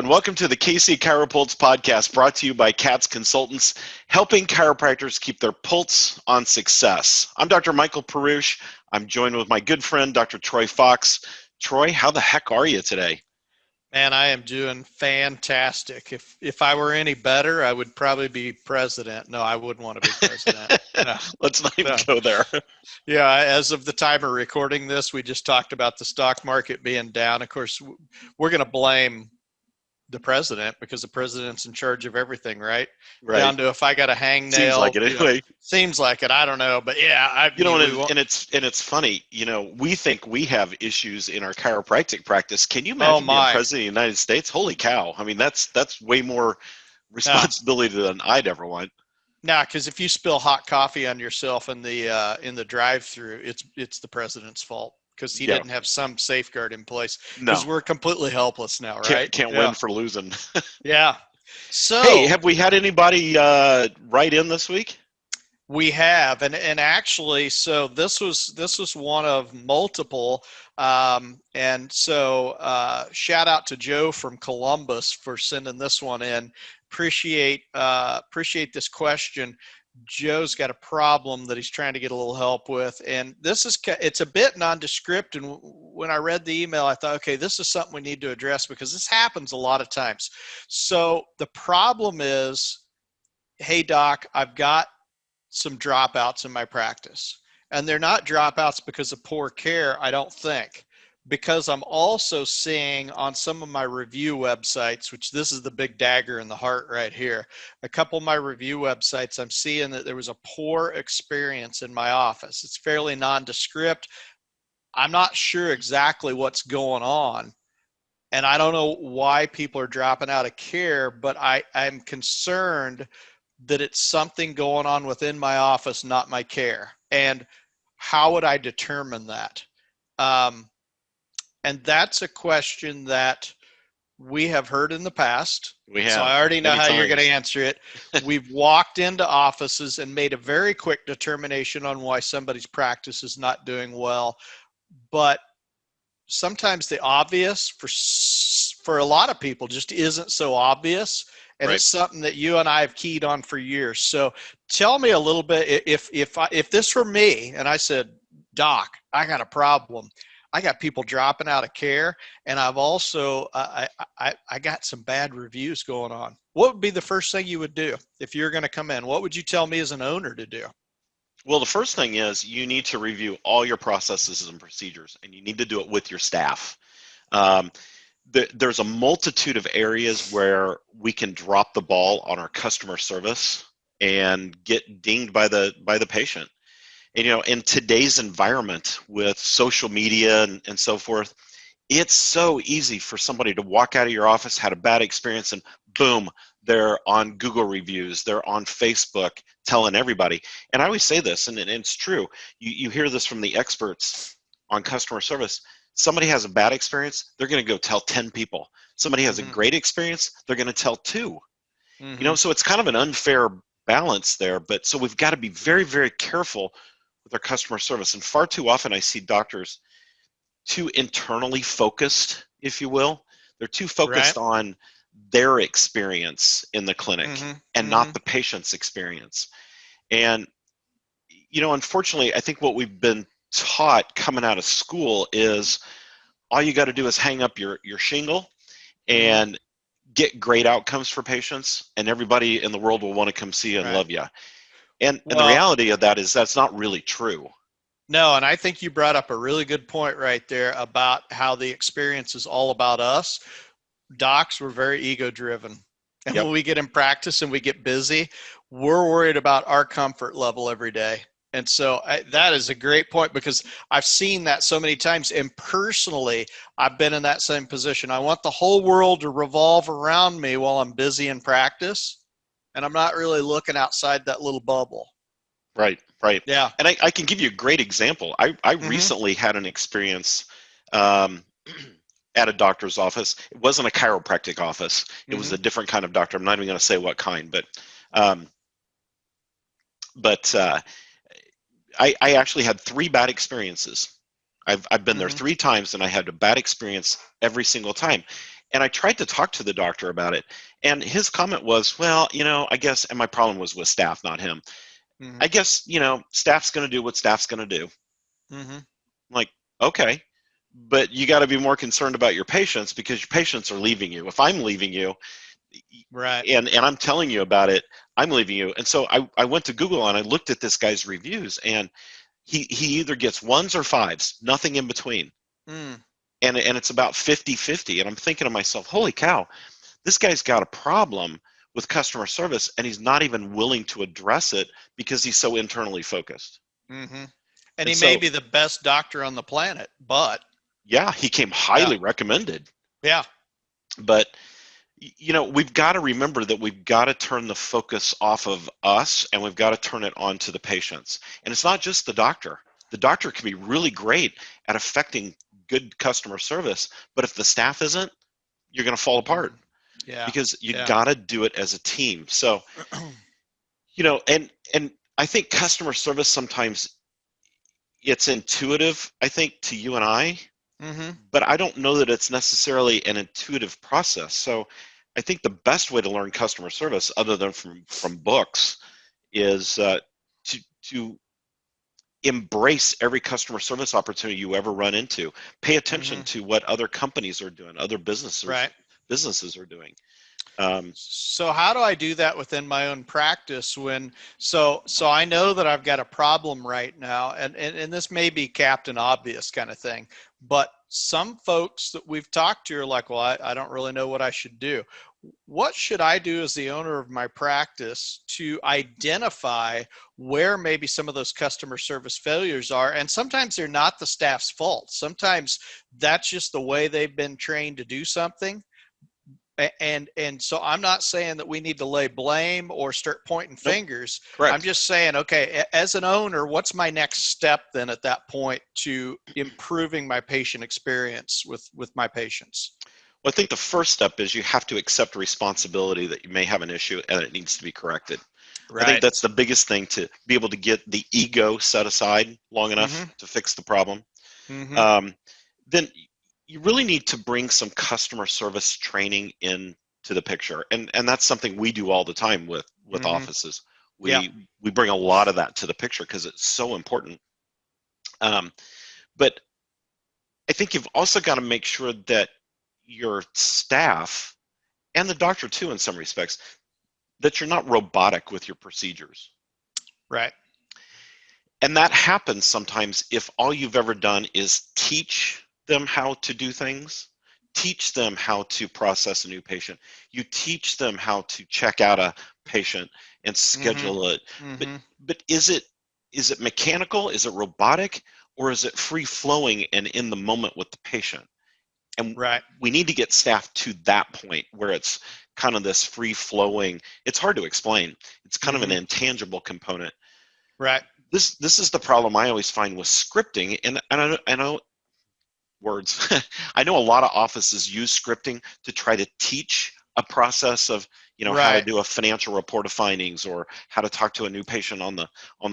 and welcome to the KC CHIROpulse Podcast, brought to you by Kats Consultants, helping chiropractors keep their pulse on success. I'm Dr. Michael Perusich. I'm joined with my good friend, Dr. Troy Fox. Troy, how the heck are you today? Man, I am doing fantastic. If I were any better, I would probably be president. No, I wouldn't want to be president. No. Let's not even go there. Yeah, as of the time of recording this, we just talked about the stock market being down. Of course, we're going to blame the president because the president's in charge of everything, right? Right. Down to if I got a hangnail. Seems like it anyway. Seems like it. I don't know, but yeah, and it's funny. We think we have issues in our chiropractic practice. Can you imagine being president of the United States? Holy cow! I mean, that's way more responsibility than I'd ever want. Nah, because if you spill hot coffee on yourself in the drive-through, it's the president's fault. Because he didn't have some safeguard in place. Because we're completely helpless now, right? Can't win for losing. Yeah. So, hey, have we had anybody write in this week? We have, and actually, so this was one of multiple. And so, shout out to Joe from Columbus for sending this one in. Appreciate this question. Joe's got a problem that he's trying to get a little help with, and it's a bit nondescript. And when I read the email, I thought, okay, this is something we need to address because this happens a lot of times. So the problem is, hey doc, I've got some dropouts in my practice, and they're not dropouts because of poor care, I don't think. Because I'm also seeing on some of my review websites, which this is the big dagger in the heart right here, a couple of my review websites, I'm seeing that there was a poor experience in my office. It's fairly nondescript. I'm not sure exactly what's going on, and I don't know why people are dropping out of care, but I'm concerned that it's something going on within my office, not my care. And how would I determine that? And that's a question that we have heard in the past. We have. So I already know how you're going to answer it. We've walked into offices and made a very quick determination on why somebody's practice is not doing well. But sometimes the obvious for a lot of people just isn't so obvious. And It's something that you and I have keyed on for years. So tell me a little bit, if this were me and I said, Doc, I got a problem. I got people dropping out of care, and I've also I got some bad reviews going on. What would be the first thing you would do if you're going to come in? What would you tell me as an owner to do? Well, the first thing is you need to review all your processes and procedures, and you need to do it with your staff. There's a multitude of areas where we can drop the ball on our customer service and get dinged by the patient. And, in today's environment with social media and so forth, it's so easy for somebody to walk out of your office, had a bad experience, and boom, they're on Google reviews, they're on Facebook telling everybody. And I always say this, and it's true. You hear this from the experts on customer service. Somebody has a bad experience, they're going to go tell 10 people. Somebody has a great experience, they're going to tell 2. So it's kind of an unfair balance there. But so we've got to be very, very careful with our customer service. And far too often I see doctors too internally focused, if you will. They're too focused on their experience in the clinic and not the patient's experience. And, unfortunately, I think what we've been taught coming out of school is all you got to do is hang up your shingle and get great outcomes for patients, and everybody in the world will want to come see you and love you. And the reality of that is that's not really true. No, and I think you brought up a really good point right there about how the experience is all about us. Docs, we're very ego-driven. And when we get in practice and we get busy, we're worried about our comfort level every day. And so that is a great point, because I've seen that so many times. And personally, I've been in that same position. I want the whole world to revolve around me while I'm busy in practice. And I'm not really looking outside that little bubble. Right. Yeah. And I can give you a great example. I recently had an experience at a doctor's office. It wasn't a chiropractic office. It was a different kind of doctor. I'm not even going to say what kind, but I actually had 3 bad experiences. I've been there 3 times, and I had a bad experience every single time. And I tried to talk to the doctor about it. And his comment was, well, I guess, and my problem was with staff, not him. Mm-hmm. I guess, staff's going to do what staff's going to do. Mm-hmm. Like, okay, but you got to be more concerned about your patients, because your patients are leaving you. If I'm leaving you, Right. and I'm telling you about it, I'm leaving you. And so I went to Google and I looked at this guy's reviews, and he either gets 1s or 5s, nothing in between. Mm. And it's about 50-50. And I'm thinking to myself, holy cow, this guy's got a problem with customer service, and he's not even willing to address it because he's so internally focused. Mm-hmm. And And he so, may be the best doctor on the planet, but yeah, he came highly recommended. Yeah. But we've got to remember that we've got to turn the focus off of us, and we've got to turn it on to the patients. And it's not just the doctor. The doctor can be really great at affecting good customer service, but if the staff isn't, you're going to fall apart. Yeah. Because you got to do it as a team. So, and I think customer service, sometimes it's intuitive, I think, to you and I, Mm-hmm. but I don't know that it's necessarily an intuitive process. So I think the best way to learn customer service, other than from books, is to embrace every customer service opportunity you ever run into. Pay attention to what other companies are doing, other businesses are doing. So how do I do that within my own practice so I know that I've got a problem right now, and this may be Captain Obvious kind of thing, but some folks that we've talked to are like, well, I don't really know what I should do. What should I do as the owner of my practice to identify where maybe some of those customer service failures are? And sometimes they're not the staff's fault. Sometimes that's just the way they've been trained to do something. And so I'm not saying that we need to lay blame or start pointing fingers. Correct. I'm just saying, okay, as an owner, what's my next step then at that point to improving my patient experience with my patients? Well, I think the first step is you have to accept responsibility that you may have an issue and it needs to be corrected. Right. I think that's the biggest thing, to be able to get the ego set aside long enough to fix the problem. Then you really need to bring some customer service training into the picture. And that's something we do all the time with offices. We bring a lot of that to the picture because it's so important. But I think you've also got to make sure that your staff, and the doctor too in some respects, that you're not robotic with your procedures. Right. And that happens sometimes if all you've ever done is teach them how to do things, teach them how to process a new patient. You teach them how to check out a patient and schedule it. But is it mechanical? Is it robotic? Or is it free flowing and in the moment with the patient? And we need to get staff to that point where it's kind of this free flowing. It's hard to explain. It's kind of an intangible component. Right. This is the problem I always find with scripting. And I know words. I know a lot of offices use scripting to try to teach a process of, how to do a financial report of findings, or how to talk to a new patient on the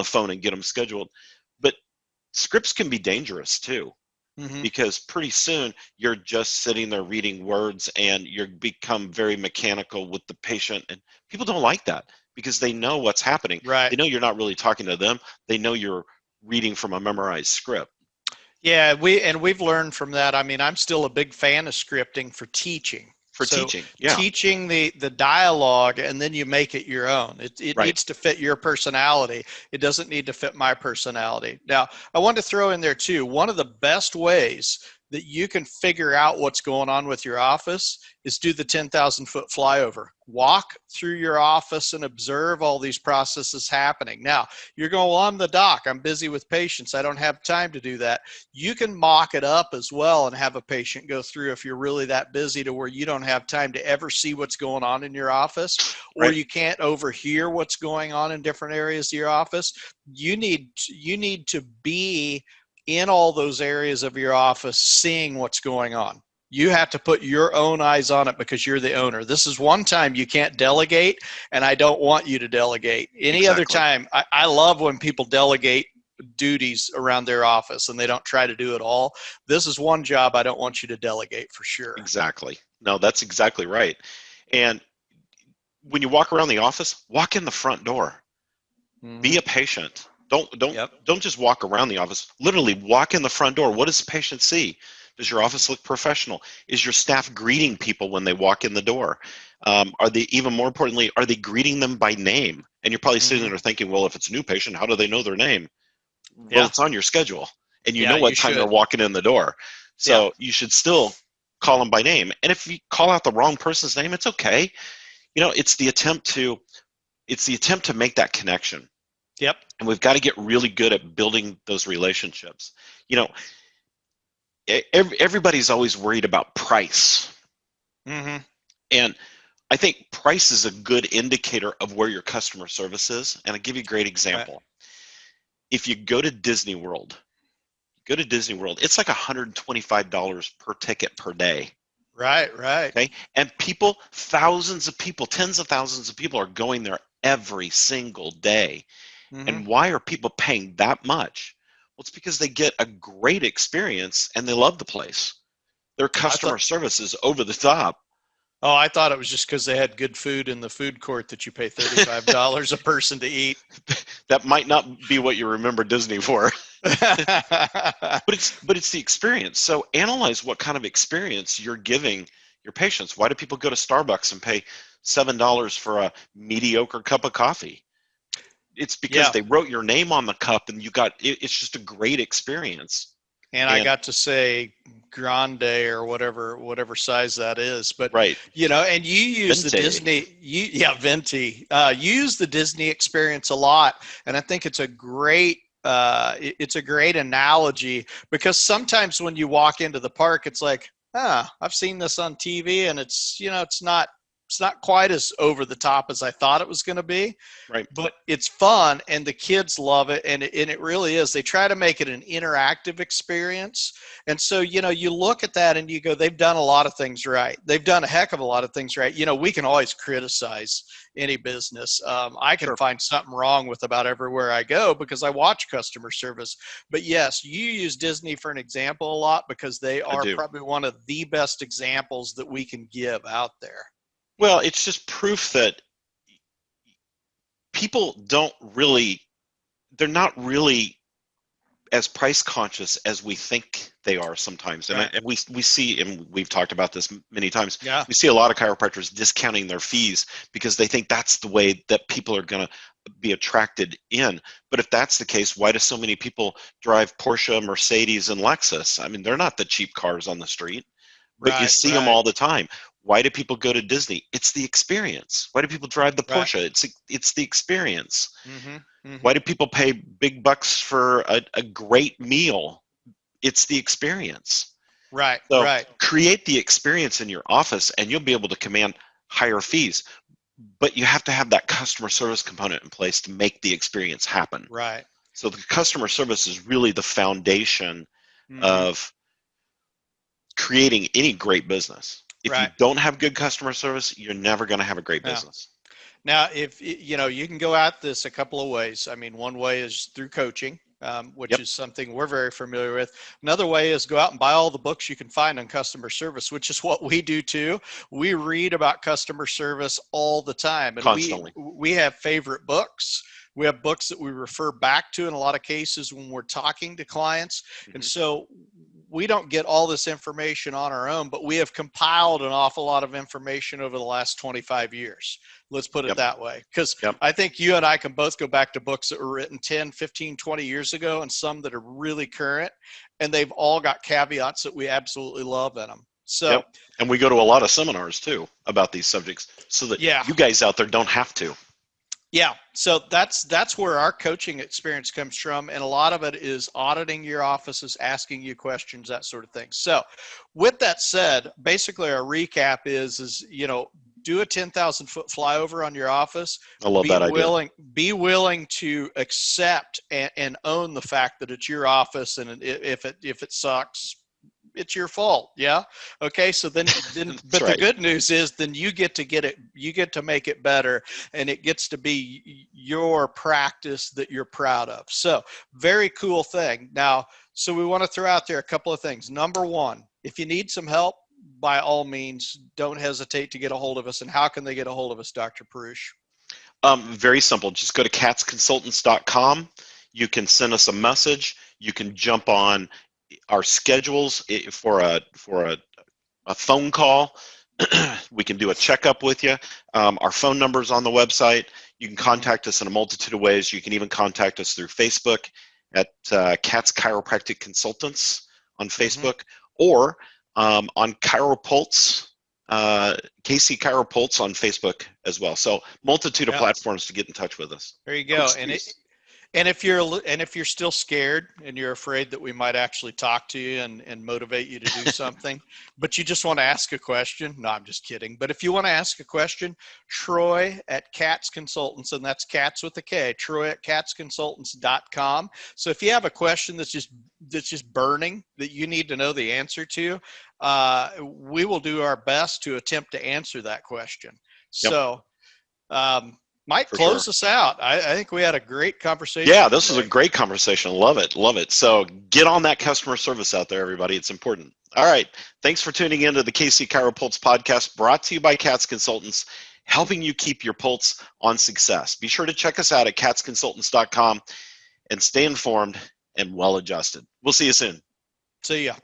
phone and get them scheduled. But scripts can be dangerous too, because pretty soon you're just sitting there reading words and you become very mechanical with the patient, and people don't like that because they know what's happening. Right. They know you're not really talking to them. They know you're reading from a memorized script. Yeah, we've learned from that. I mean, I'm still a big fan of scripting for teaching. Teaching the dialogue, and then you make it your own. It needs to fit your personality. It doesn't need to fit my personality. Now, I want to throw in there too, one of the best ways that you can figure out what's going on with your office is do the 10,000 foot flyover. Walk through your office and observe all these processes happening. Now, you're going, well, I'm the doc. I'm busy with patients. I don't have time to do that. You can mock it up as well and have a patient go through if you're really that busy to where you don't have time to ever see what's going on in your office, or you can't overhear what's going on in different areas of your office. You need to be in all those areas of your office seeing what's going on. You have to put your own eyes on it because you're the owner. This is one time you can't delegate, and I don't want you to delegate. Any other time, I love when people delegate duties around their office and they don't try to do it all. This is one job I don't want you to delegate for sure. Exactly. No, that's exactly right. And when you walk around the office, walk in the front door. Be a patient. Don't just walk around the office. Literally walk in the front door. What does the patient see? Does your office look professional? Is your staff greeting people when they walk in the door? Are they, even more importantly, are they greeting them by name? And you're probably sitting there thinking, well, if it's a new patient, how do they know their name? Well, it's on your schedule, and you know what time they're walking in the door. So you should still call them by name. And if you call out the wrong person's name, it's okay. You know, it's the attempt to make that connection. Yep. And we've got to get really good at building those relationships. You know, everybody's always worried about price. And I think price is a good indicator of where your customer service is. And I'll give you a great example. Right. If you go to Disney World, it's like $125 per ticket per day. Right. Okay. And people, thousands of people, tens of thousands of people are going there every single day. And why are people paying that much? Well, it's because they get a great experience and they love the place. Their customer service is over the top. Oh, I thought it was just because they had good food in the food court that you pay $35 a person to eat. That might not be what you remember Disney for. But it's the experience. So analyze what kind of experience you're giving your patients. Why do people go to Starbucks and pay $7 for a mediocre cup of coffee? It's because they wrote your name on the cup and it's just a great experience. And I got to say grande or whatever size that is. But, you know, and you use Venti. the Disney, Venti. You use the Disney experience a lot. And I think it's a great analogy, because sometimes when you walk into the park, it's like, I've seen this on TV and it's, you know, it's not quite as over the top as I thought it was going to be, right? But it's fun and the kids love it. And it really is. They try to make it an interactive experience. And so, you know, you look at that and you go, they've done a lot of things right. They've done a heck of a lot of things right. You know, we can always criticize any business. I can find something wrong with about everywhere I go because I watch customer service. But yes, you use Disney for an example a lot because they are probably one of the best examples that we can give out there. Well, it's just proof that people they're not really as price conscious as we think they are sometimes. And, and we see, and we've talked about this many times, we see a lot of chiropractors discounting their fees because they think that's the way that people are going to be attracted in. But if that's the case, why do so many people drive Porsche, Mercedes, and Lexus? I mean, they're not the cheap cars on the street, but you see them all the time. Why do people go to Disney? It's the experience. Why do people drive the Porsche? It's the experience. Why do people pay big bucks for a great meal? It's the experience. So create the experience in your office and you'll be able to command higher fees. But you have to have that customer service component in place to make the experience happen. So the customer service is really the foundation of creating any great business. If you don't have good customer service, you're never going to have a great business. Now, if you know, you can go at this a couple of ways. I mean, one way is through coaching, which is something we're very familiar with. Another way is go out and buy all the books you can find on customer service, which is what we do too. We read about customer service all the time. And constantly. We have favorite books. We have books that we refer back to in a lot of cases when we're talking to clients. And so we don't get all this information on our own, but we have compiled an awful lot of information over the last 25 years. Let's put it that way. Because I think you and I can both go back to books that were written 10, 15, 20 years ago and some that are really current. And they've all got caveats that we absolutely love in them. So, and we go to a lot of seminars too about these subjects so that you guys out there don't have to. Yeah, so that's where our coaching experience comes from, and a lot of it is auditing your offices, asking you questions, that sort of thing. So, with that said, basically our recap is you know, do a 10,000-foot flyover on your office. I love that idea. Be willing to accept and own the fact that it's your office, and if it sucks, it's your fault. Yeah. Okay. So then but right. the good news is then you get to make it better, and it gets to be your practice that you're proud of. So very cool thing. Now, so we want to throw out there a couple of things. Number one, if you need some help, by all means, don't hesitate to get a hold of us. And how can they get a hold of us, Dr. Perusich? Very simple. Just go to katsconsultants.com. You can send us a message. You can jump on our schedules for a phone call. We can do a checkup with you. Our phone number is on the website. You can contact us in a multitude of ways. You can even contact us through Facebook at Kats Chiropractic Consultants on Facebook, or on CHIROpulse, KC CHIROpulse on Facebook as well. So multitude of platforms to get in touch with us. There you go. And if you're still scared and you're afraid that we might actually talk to you and motivate you to do something, but you just want to ask a question, no, I'm just kidding. But if you want to ask a question, Troy at Kats Consultants, and that's Kats with a K, Troy at katsconsultants.com. So if you have a question that's just burning that you need to know the answer to, we will do our best to attempt to answer that question. Yep. So, Mike, close us out. I think we had a great conversation. Yeah, this was a great conversation. Love it. Love it. So get on that customer service out there, everybody. It's important. All right. Thanks for tuning into the KC CHIROpulse podcast, brought to you by Kats Consultants, helping you keep your pulse on success. Be sure to check us out at katsconsultants.com and stay informed and well adjusted. We'll see you soon. See ya.